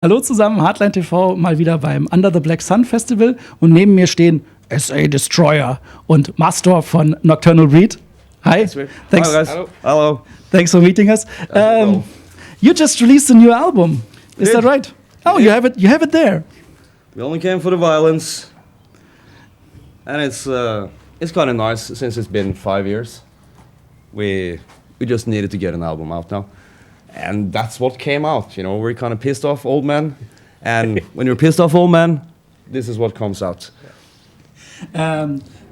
Hallo zusammen, Hardline TV mal wieder beim Under the Black Sun Festival und neben mir stehen SA Destroyer und Maztor von Nocturnal Breed. Hi. Thanks. Hi guys. Hello. Thanks for meeting us. You just released a new album. Is that right? Oh, you have it. You have it there. We only came for the violence, and it's kind of nice since it's been 5 years. We just needed to get an album out now, and that's what came out. You know, we're kind of pissed off old men, and when you're pissed off old men, this is what comes out.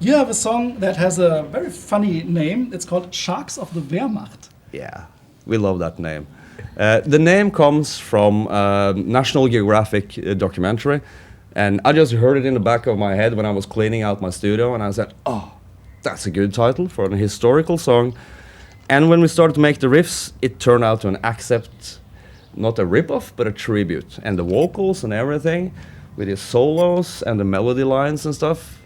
You have a song that has a very funny name. It's called Sharks of the Wehrmacht. Yeah, we love that name. The name comes from National Geographic documentary, and I just heard it in the back of my head when I was cleaning out my studio, and I said, oh, that's a good title for a historical song. And when we started to make the riffs, it turned out to an Accept, not a rip-off, but a tribute. And the vocals and everything, with the solos and the melody lines and stuff,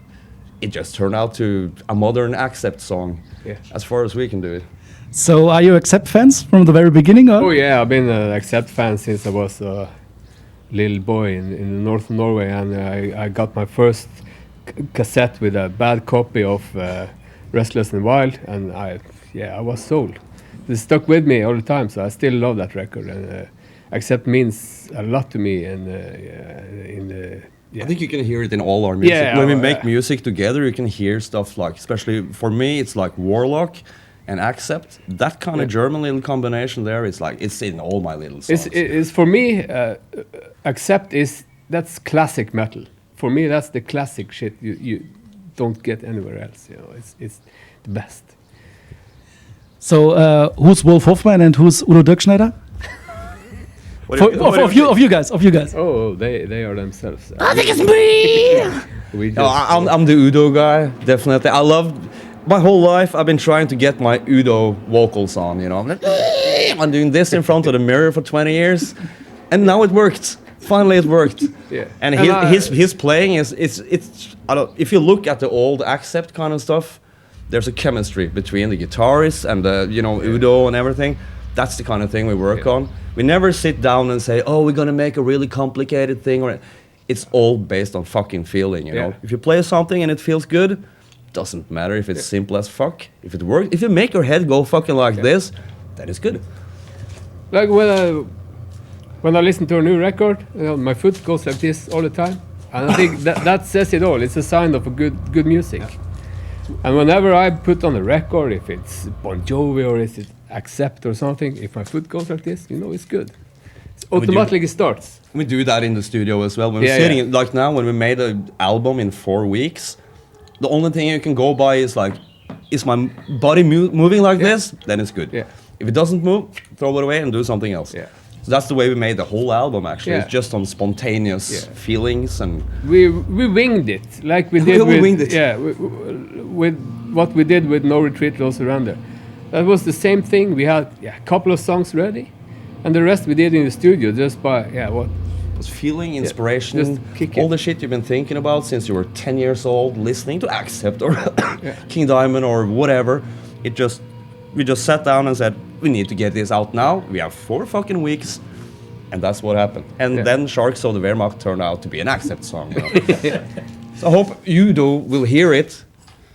it just turned out to a modern Accept song, as far as we can do it. So, are you Accept fans from the very beginning? Or? Oh yeah, I've been an Accept fan since I was a little boy in the north of Norway, and I got my first cassette with a bad copy of Restless and Wild, and I was sold. It stuck with me all the time, so I still love that record, and Accept means a lot to me. And I think you can hear it in all our music. Yeah, when we make music together, you can hear stuff like, especially for me, it's like Warlock and Accept. That kind of German little combination there, it's like, it's in all my little songs. It's for me, Accept that's classic metal. For me, that's the classic shit you don't get anywhere else. You know, it's the best. So, who's Wolf Hoffmann and who's Udo Dirkschneider? Of you guys. Oh, they are themselves. I think it's me. I'm the Udo guy, definitely. I love my whole life. I've been trying to get my Udo vocals on. You know, I'm like, I'm doing this in front of the mirror for 20 years, and now it worked. Finally, it worked. Yeah. And his playing is I don't. If you look at the old Accept kind of stuff, there's a chemistry between the guitarists and the Udo and everything. That's the kind of thing we work on. We never sit down and say, oh, we're gonna make a really complicated thing. Or it's all based on fucking feeling. You know, if you play something and it feels good, doesn't matter if it's simple as fuck. If it works, if you make your head go fucking like this, that is good. Like when I listen to a new record, my foot goes like this all the time, and I think that says it all. It's a sign of a good music. And whenever I put on a record, if it's Bon Jovi or is it Accept or something, if my foot goes like this, you know it's good. It automatically starts. We do that in the studio as well. When we're sitting, like now, when we made an album in 4 weeks, the only thing you can go by is like, is my body moving like this? Then it's good. Yeah. If it doesn't move, throw it away and do something else. Yeah. So that's the way we made the whole album. Actually, it's just on spontaneous feelings, and we winged it like we did. We winged it. Yeah, with what we did with No Retreat, No Surrender. That was the same thing. We had a couple of songs ready, and the rest we did in the studio just by what. It was feeling, inspiration, just kick all it. the shit you've been thinking about since you were 10 years old, listening to Accept or King Diamond or whatever. We just sat down and said, we need to get this out now. We have 4 fucking weeks, and that's what happened. And then Sharks of the Wehrmacht turned out to be an Accept song. You know? So I hope Udo will hear it.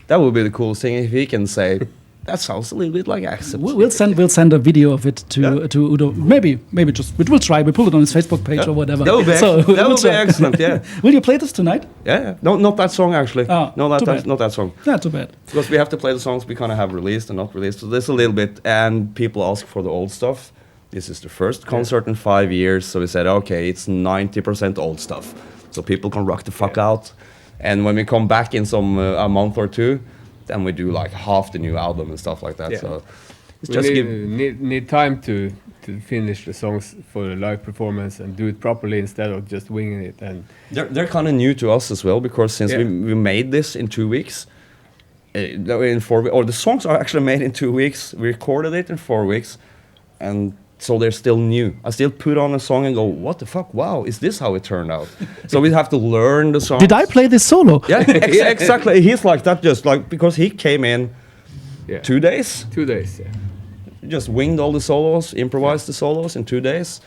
That would be the coolest thing if he can say, that sounds a little bit like Accept. We'll send a video of it to Udo. Maybe just we'll try. We'll put it on his Facebook page or whatever. That would be excellent. Yeah. Will you play this tonight? Yeah. No, not that song actually. Oh, not that song. Not too bad. Because we have to play the songs we kind of have released and not released. So this a little bit, and people ask for the old stuff. This is the first concert in 5 years, so we said, okay, it's 90% old stuff, so people can rock the fuck out. And when we come back in a month or two, then we do like half the new album and stuff like that. So it's just need time to finish the songs for the live performance and do it properly instead of just winging it. And they're kind of new to us as well, because since we made this in 2 weeks, in 4 weeks, or the songs are actually made in 2 weeks. We recorded it in 4 weeks, and so they're still new. I still put on a song and go, what the fuck? Wow, is this how it turned out? So we have to learn the song. Did I play this solo? Yeah, exactly. He's like that, just like, because he came in 2 days. 2 days, Just winged all the solos, improvised the solos in 2 days.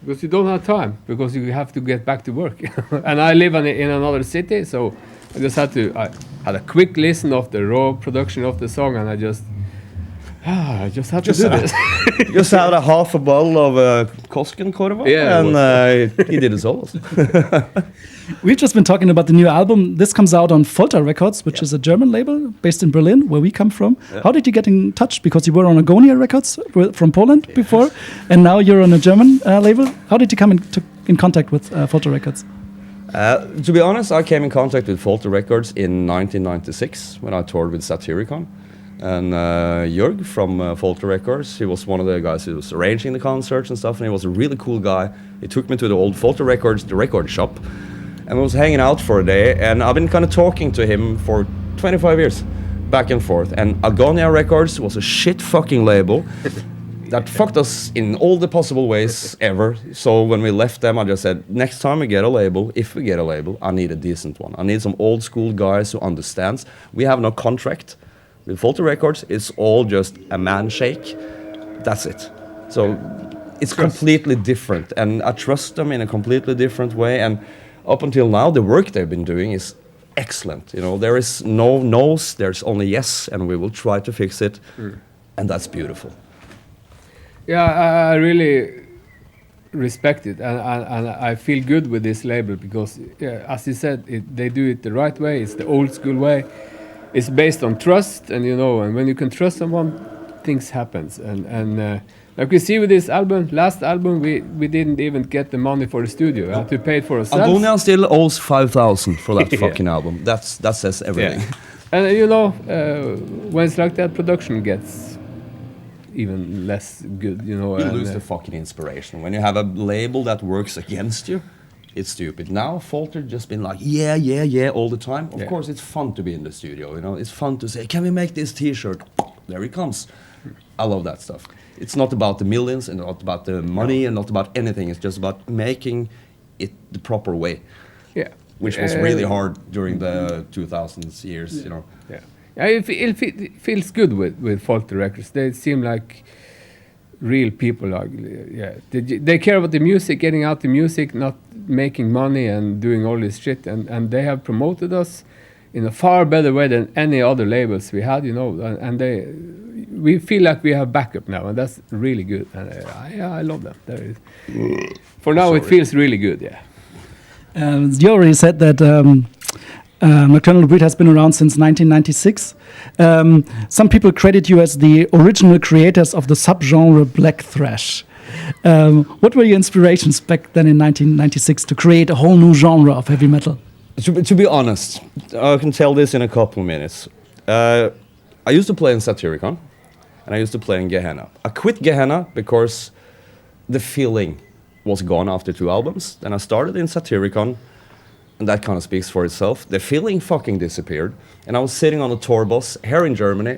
because you don't have time, because you have to get back to work. And I live in another city, so I had a quick listen of the raw production of the song, and I just had to do this. Just had a half a bottle of Koskenkorva, and he did his solos. We've just been talking about the new album. This comes out on Folter Records, which is a German label based in Berlin, where we come from. Yeah. How did you get in touch? Because you were on Agonia Records from Poland before, and now you're on a German label. How did you come in contact with Folter Records? To be honest, I came in contact with Folter Records in 1996 when I toured with Satyricon. And Jörg from Folter Records, he was one of the guys who was arranging the concerts and stuff, and he was a really cool guy. He took me to the old Folter Records, the record shop, and we was hanging out for a day, and I've been kind of talking to him for 25 years, back and forth. And Agonia Records was a shit fucking label that fucked us in all the possible ways ever. So when we left them, I just said, next time we get a label, if we get a label, I need a decent one. I need some old school guys who understands. We have no contract. With Folter Records, it's all just a man shake. That's it. So it's completely different, and I trust them in a completely different way. And up until now, the work they've been doing is excellent. You know, there is no no's, there's only yes, and we will try to fix it, and that's beautiful. Yeah, I really respect it, and I feel good with this label because, as you said, they do it the right way. It's the old school way. It's based on trust, and and when you can trust someone, things happens. And like we see with this album, last album, we didn't even get the money for the studio. We had to pay it for ourselves. Agonia still owes 5,000 for that fucking album. That says everything. Yeah. And when it's like that, production gets even less good. You lose the fucking inspiration when you have a label that works against you. It's stupid. Now Folter just been like, yeah, all the time. Of course, it's fun to be in the studio. It's fun to say, can we make this T-shirt? There he comes. I love that stuff. It's not about the millions and not about the money and not about anything. It's just about making it the proper way. Yeah. Which was really hard during the 2000s years. Yeah. It feels good with Folter Records. They seem like real people. They care about the music, getting out the music, not making money and doing all this shit, and they have promoted us in a far better way than any other labels we had, and we feel like we have backup now, and that's really good, and I love them. For now, it feels really good. You already said that Nocturnal Breed has been around since 1996. Some people credit you as the original creators of the subgenre black thrash. What were your inspirations back then in 1996 to create a whole new genre of heavy metal? To be honest, I can tell this in a couple of minutes. I used to play in Satyricon, and I used to play in Gehenna. I quit Gehenna because the feeling was gone after 2 albums. Then I started in Satyricon, and that kind of speaks for itself. The feeling fucking disappeared, and I was sitting on a tour bus here in Germany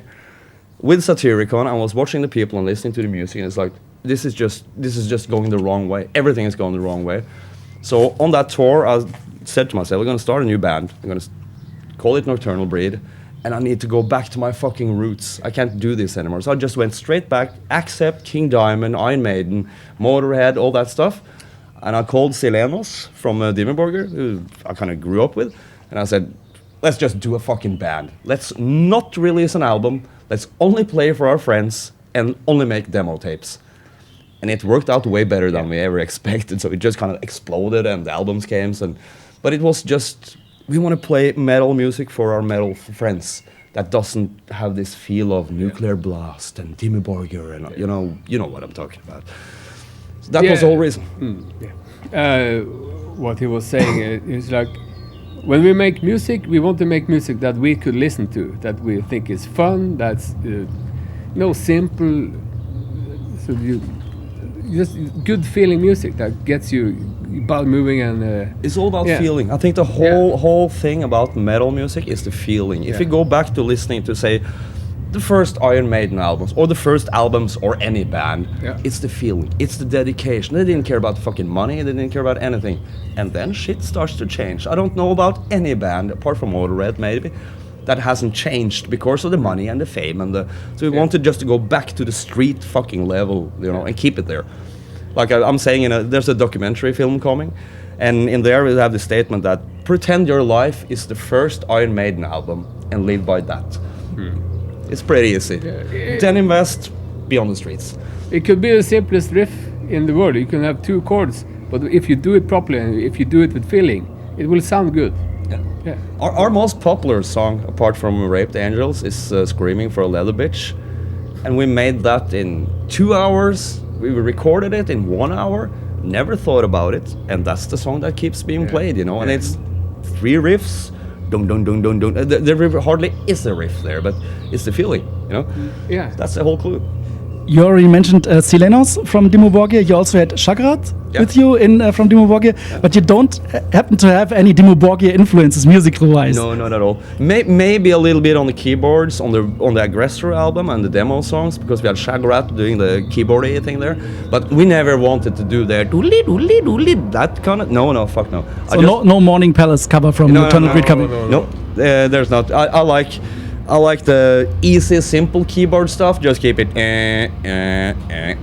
with Satyricon. I was watching the people and listening to the music, and it's like, this is just going the wrong way. Everything is going the wrong way. So on that tour, I said to myself, we're going to start a new band. I'm going to call it Nocturnal Breed, and I need to go back to my fucking roots. I can't do this anymore. So I just went straight back, Accept, King Diamond, Iron Maiden, Motorhead, all that stuff. And I called Selenos from Dimmerborger, who I kind of grew up with, and I said, let's just do a fucking band. Let's not release an album. Let's only play for our friends and only make demo tapes. And it worked out way better than we ever expected. So it just kind of exploded, and the albums came. But it was just, we want to play metal music for our metal friends that doesn't have this feel of Nuclear Blast and Dimmerborger, and you know what I'm talking about. So that was the whole reason. What he was saying is like, when we make music, we want to make music that we could listen to, that we think is fun, that's simple, so just good feeling music that gets you body moving, and it's all about feeling. I think the whole thing about metal music is the feeling. If you go back to listening to, say, the first Iron Maiden albums or the first albums or any band, it's the feeling, it's the dedication. They didn't care about fucking money, they didn't care about anything, and then shit starts to change. I don't know about any band apart from Motorhead maybe that hasn't changed because of the money and the fame, and so we wanted just to go back to the street fucking level, and keep it there. Like I'm saying, there's a documentary film coming, and in there we have the statement that pretend your life is the first Iron Maiden album and live by that. It's pretty easy. Then invest, be on the streets. It could be the simplest riff in the world. You can have 2 chords, but if you do it properly and if you do it with feeling, it will sound good. Yeah. Our most popular song, apart from Raped Angels, is Screaming for a Leather Bitch. And we made that in 2 hours. We recorded it in 1 hour, never thought about it. And that's the song that keeps being played, you know. And it's 3 riffs. Dun, dun, dun, dun, dun. The riff hardly is a riff there, but it's the feeling, you know. Yeah. That's the whole clue. You already mentioned Silenos from Dimmu Borgir. You also had Chagrat with you from Dimmu Borgir, but you don't happen to have any Dimmu Borgir influences musical-wise. No, not at all. Maybe a little bit on the keyboards on the Aggressor album and the demo songs, because we had Chagrat doing the keyboardy thing there. But we never wanted to do that kind of. No, fuck no. So no Morning Palace cover from Nocturnal Breed cover. No, there's not. I like the easy, simple keyboard stuff. Just keep it,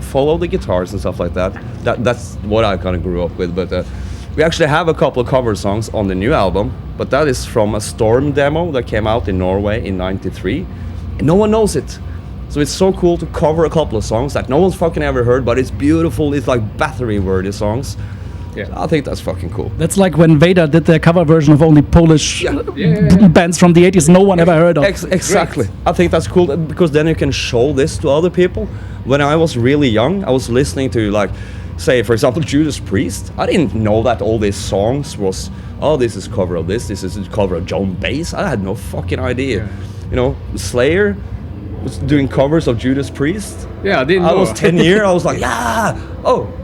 follow the guitars and stuff like that. That's what I kind of grew up with. But we actually have a couple of cover songs on the new album, but that is from a Storm demo that came out in Norway in '93, and no one knows it. So it's so cool to cover a couple of songs that no one's fucking ever heard, but it's beautiful. It's like Bathory-worthy songs. Yeah. I think that's fucking cool. That's like when Vader did their cover version of only Polish bands from the 80s no one ever heard of. Exactly. Great. I think that's cool because then you can show this to other people. When I was really young, I was listening to, like, say, for example, Judas Priest. I didn't know that all these songs was, this is cover of this is a cover of Joan Baez. I had no fucking idea. Yeah. You know, Slayer was doing covers of Judas Priest. Yeah, I didn't know. I was 10 years, I was like,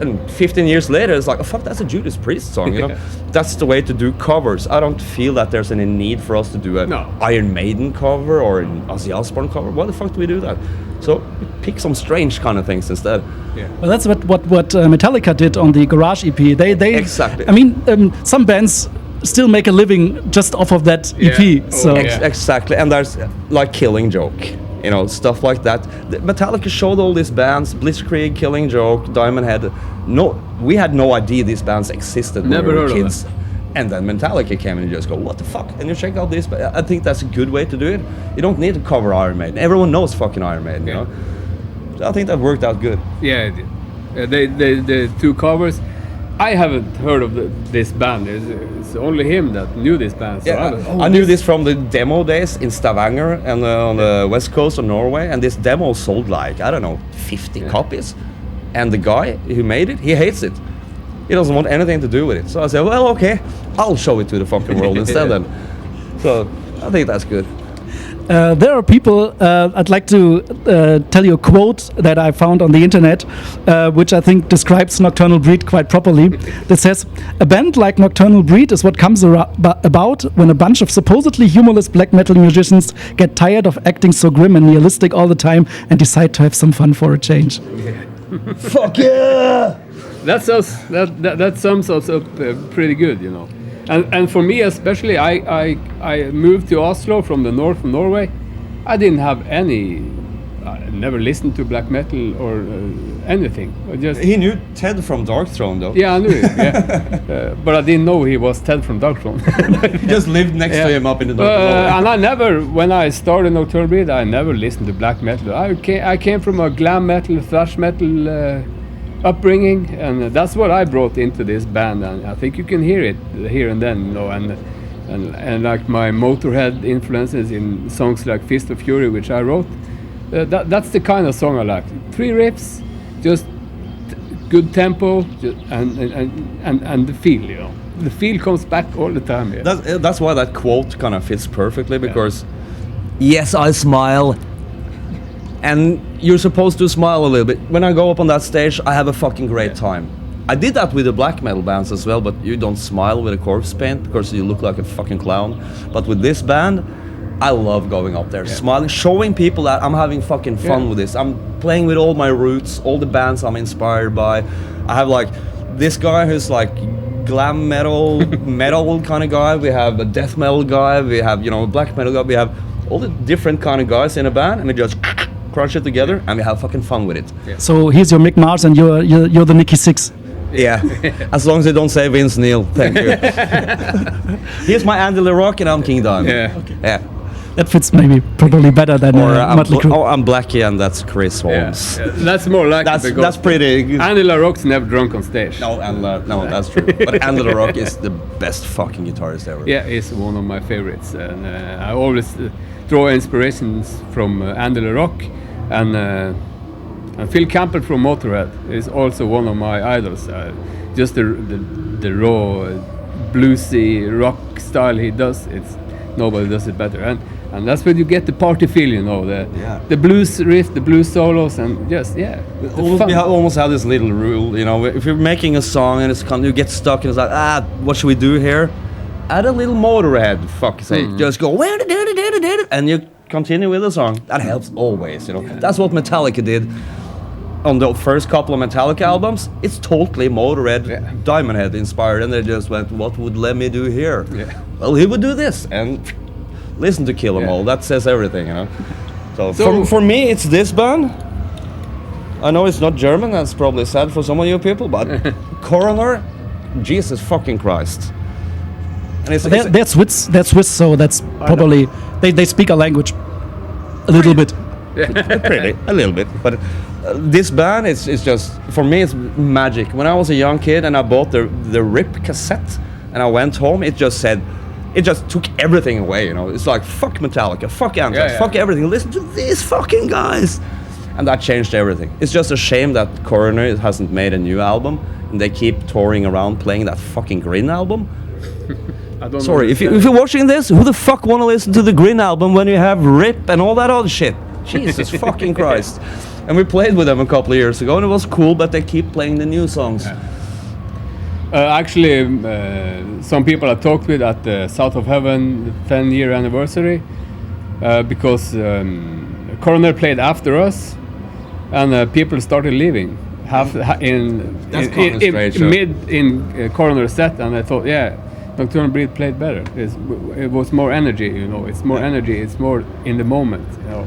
and 15 years later, it's like, oh fuck, that's a Judas Priest song, you know? That's the way to do covers. I don't feel that there's any need for us to do an Iron Maiden cover or an Ozzy Osbourne cover. Why the fuck do we do that? So we pick some strange kind of things instead. Yeah. Well, that's what Metallica did on the Garage EP. They exactly. I mean, some bands still make a living just off of that EP. So exactly, and there's like Killing Joke. You know, stuff like that. Metallica showed all these bands, Blitzkrieg, Killing Joke, Diamond Head. No, we had no idea these bands existed when we were kids. And then Metallica came and you just go, what the fuck? And you check out this. But I think that's a good way to do it. You don't need to cover Iron Maiden. Everyone knows fucking Iron Maiden, you know? So I think that worked out good. Yeah, it did. The 2 covers. I haven't heard of this band. It's only him that knew this band. So I knew this from the demo days in Stavanger and on the west coast of Norway. And this demo sold like, I don't know, 50 copies. And the guy who made it, he hates it. He doesn't want anything to do with it. So I said, well, okay, I'll show it to the fucking world instead then. So I think that's good. There are people, I'd like to tell you a quote that I found on the internet, which I think describes Nocturnal Breed quite properly. That says, a band like Nocturnal Breed is what comes about when a bunch of supposedly humorless black metal musicians get tired of acting so grim and nihilistic all the time and decide to have some fun for a change. Fuck yeah! That sums us up pretty good, you know. And for me especially, I moved to Oslo from the north of Norway. I didn't have I never listened to black metal or anything. He knew Ted from Darkthrone though. Yeah, I knew it. Yeah. But I didn't know he was Ted from Darkthrone. He just lived next to him up in the north of Norway. And when I started Nocturnal Breed, I never listened to black metal. I came from a glam metal, thrash metal upbringing, and that's what I brought into this band, and I think you can hear it here and then, you know, and like my Motorhead influences in songs like Fist of Fury, which I wrote. That's the kind of song I like. 3 riffs, just good tempo, and the feel, you know. The feel comes back all the time. Yeah. That's why that quote kind of fits perfectly, because yes, I smile. And you're supposed to smile a little bit. When I go up on that stage, I have a fucking great time. I did that with the black metal bands as well, but you don't smile with a corpse paint because you look like a fucking clown. But with this band, I love going up there, smiling, showing people that I'm having fucking fun with this. I'm playing with all my roots, all the bands I'm inspired by. I have like this guy who's like glam metal, metal kind of guy. We have a death metal guy. We have, you know, a black metal guy. We have all the different kind of guys in a band, and we just crunch it together, and we have fucking fun with it. So here's your Mick Mars, and you're the Nicky Six. Yeah, as long as they don't say Vince Neil, thank you. Here's my Andy LaRock, and I'm King Diamond. Yeah. Okay. Yeah. That fits maybe probably better than Mötley Crüe. I'm Blackie, and that's Chris Holmes. Yeah. That's more like That's pretty. Andy LaRock's never drunk on stage. No, that's true. But Andy LaRock is the best fucking guitarist ever. Yeah, he's one of my favorites, and I always draw inspirations from Andy LaRock, and Phil Campbell from Motorhead is also one of my idols. Just the raw, bluesy rock style he does, nobody does it better, and that's where you get the party feel, you know, the blues riff, the blues solos, and just we almost have this little rule, you know, if you're making a song and you get stuck and it's like, what should we do here? Add a little Motorhead, fuck's sake. Just go, and you continue with the song. That helps always, you know. That's what Metallica did on the first couple of Metallica albums. It's totally Motorhead, Diamond Head inspired, and they just went, what would Lemmy do here? Yeah. Well, he would do this, and listen to Kill 'Em All. That says everything, you know. So for me, it's this band. I know it's not German. That's probably sad for some of you people, but Coroner, Jesus fucking Christ. And they're Swiss, so that's probably they speak a language a little bit. Pretty, a little bit, but this band is just, for me, it's magic. When I was a young kid and I bought the RIP cassette and I went home, it just took everything away, you know. It's like, fuck Metallica, fuck Anthrax, fuck everything, listen to these fucking guys. And that changed everything. It's just a shame that Coroner hasn't made a new album and they keep touring around playing that fucking Grin album. Sorry, if you're watching this, who the fuck wanna listen to the Grin album when you have RIP and all that other shit? Jesus fucking Christ. And we played with them a couple of years ago and it was cool, but they keep playing the new songs. Actually, some people I talked with at the South of Heaven 10-year anniversary, because Coroner played after us, and people started leaving in Coroner set, and I thought, Nocturnal Breed played better. It was more energy, you know. It's more energy. It's more in the moment, you know.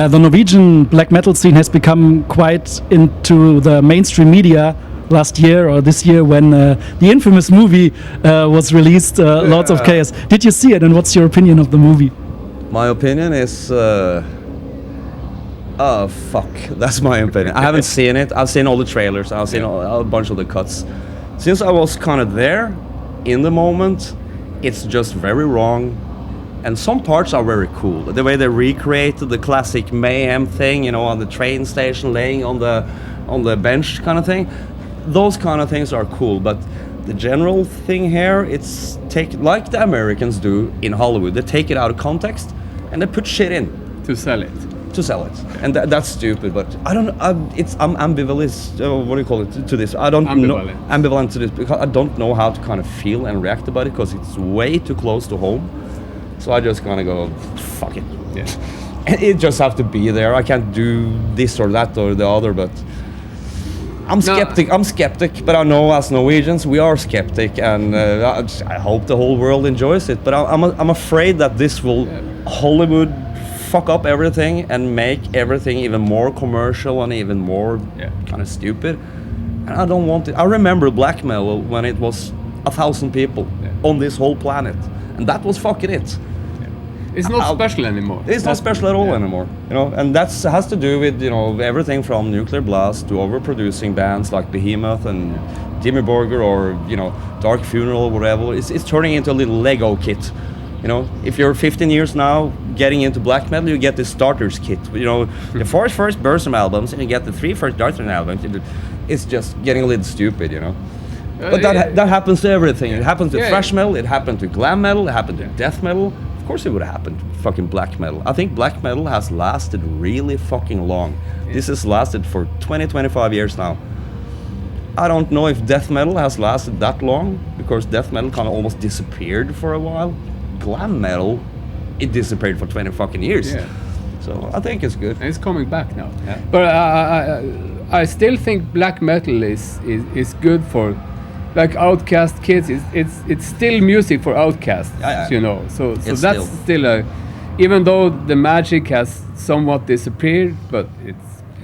The Norwegian black metal scene has become quite into the mainstream media last year or this year when the infamous movie was released, Lords of Chaos. Did you see it, and what's your opinion of the movie? My opinion is... oh, fuck. That's my opinion. I haven't seen it. I've seen all the trailers. I've seen a bunch of the cuts. Since I was kind of there, in the moment, it's just very wrong. And some parts are very cool. The way they recreated the classic Mayhem thing, you know, on the train station, laying on the bench kind of thing. Those kind of things are cool, but the general thing here, it's like the Americans do in Hollywood. They take it out of context and they put shit in to sell it. And that's stupid. But I'm ambivalent. What do you call it to this? I don't know. Ambivalent to this because I don't know how to kind of feel and react about it because it's way too close to home. So I just kind of go, fuck it. Yeah. And it just have to be there. I can't do this or that or the other, but I'm skeptic, but I know as Norwegians we are skeptic, and I hope the whole world enjoys it. But I'm afraid that this will Hollywood fuck up everything and make everything even more commercial and even more kind of stupid. And I don't want it. I remember black metal when it was 1,000 people on this whole planet, and that was fucking it. It's not special anymore. It's not special at all anymore, you know, and that has to do with, you know, everything from Nuclear Blast to overproducing bands like Behemoth and Dimmu Borgir or, you know, Dark Funeral or whatever. It's turning into a little Lego kit, you know. If you're 15 years now getting into black metal, you get the starters kit, you know, the 4 first Burzum albums and you get the 3 first Darkthrone albums. It's just getting a little stupid, you know. But that happens to everything. It happens to thrash metal, it happened to glam metal, it happened to death metal. Of course it would have happened to fucking black metal. I think black metal has lasted really fucking long. This has lasted for 20-25 years now. I don't know if death metal has lasted that long, because death metal kind of almost disappeared for a while. Glam metal, it disappeared for 20 fucking years. Yeah. So I think it's good. And it's coming back now. Yeah. But I still think black metal is good for, like, outcast kids. It's still music for outcasts, you know. So that's still even though the magic has somewhat disappeared, but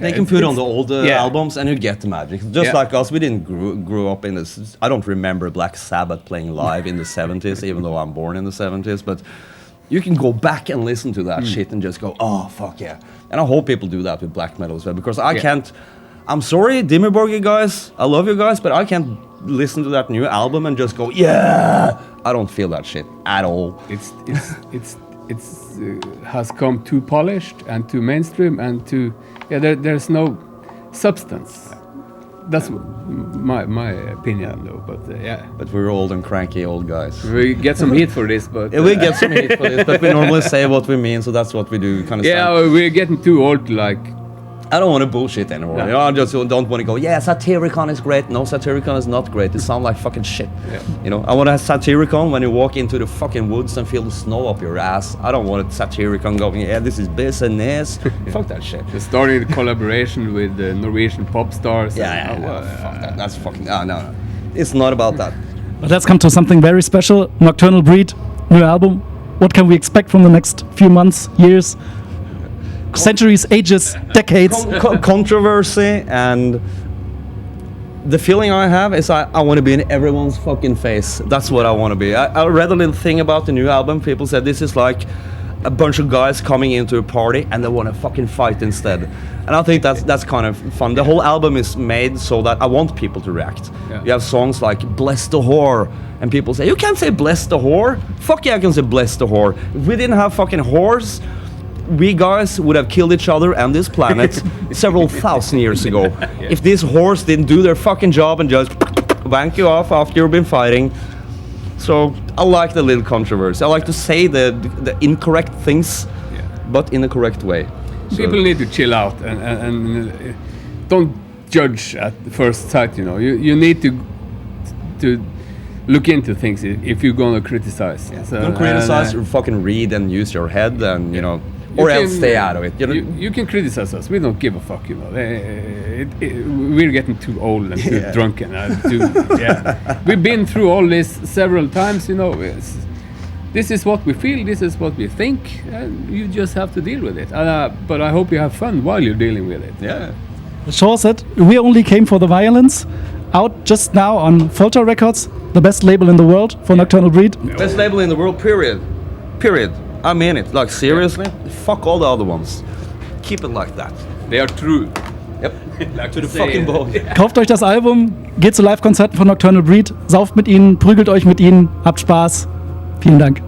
They can put on the old yeah. albums and you get the magic. Just Yeah. like us, we didn't grow up in this. I don't remember Black Sabbath playing live in the 70s, even though I'm born in the 70s. But you can go back and listen to that shit and just go, oh, fuck yeah. And I hope people do that with black metal as well, because I can't. I'm sorry, Dimmerborg guys, I love you guys, but I can't listen to that new album and just go, yeah. I don't feel that shit at all. It's has come too polished and too mainstream and too there's no substance. That's my opinion though, but yeah. But we're old and cranky old guys. We get some heat for this, but Yeah, we get some heat for this, but we normally say what we mean, so that's what we do. Kind of. yeah, we're getting too old to like. I don't want to bullshit anymore. No. You know, I just don't want to go, yeah, Satyricon is great. No, Satyricon is not great. It sounds like fucking shit. Yeah. You know, I want to have Satyricon when you walk into the fucking woods and feel the snow up your ass. I don't want Satyricon going, yeah, this is business. Fuck that shit. We're starting a collaboration with Norwegian pop stars. Yeah, fuck that. That's fucking, no. It's not about that. But let's come to something very special. Nocturnal Breed, new album. What can we expect from the next few months, years? Centuries, ages, decades. Controversy, and the feeling I have is I want to be in everyone's fucking face. That's what I want to be. I read a little thing about the new album. People said this is like a bunch of guys coming into a party and they want to fucking fight instead. And I think that's kind of fun. The whole album is made so that I want people to react. Yeah. You have songs like Bless the Whore, and people say, you can't say Bless the Whore. Fuck yeah, I can say Bless the Whore. If we didn't have fucking whores, we guys would have killed each other and this planet several thousand years ago. Yeah. If these whores didn't do their fucking job and just wank you off after you've been fighting. So I like the little controversy. I like to say the incorrect things, but in a correct way. So People need to chill out and don't judge at the first sight. You know, you need to look into things if you're gonna criticize. So, don't criticize, fucking read and use your head, and you know, or else stay out of it. You know? You can criticize us. We don't give a fuck. You know, we're getting too old and too drunken. We've been through all this several times. You know, this is what we feel. This is what we think, and you just have to deal with it. But I hope you have fun while you're dealing with it. Yeah. Shaw said, we only came for the violence. Out just now on Folter Records, the best label in the world for Nocturnal Breed. Best label in the world, period. Period. I mean it. Like, seriously? Fuck all the other ones. Keep it like that. They are true. Yep. Like to the fucking bone. Kauft euch das Album, geht zu Live-Konzerten von Nocturnal Breed, sauft mit ihnen, prügelt euch mit ihnen, habt Spaß. Vielen Dank.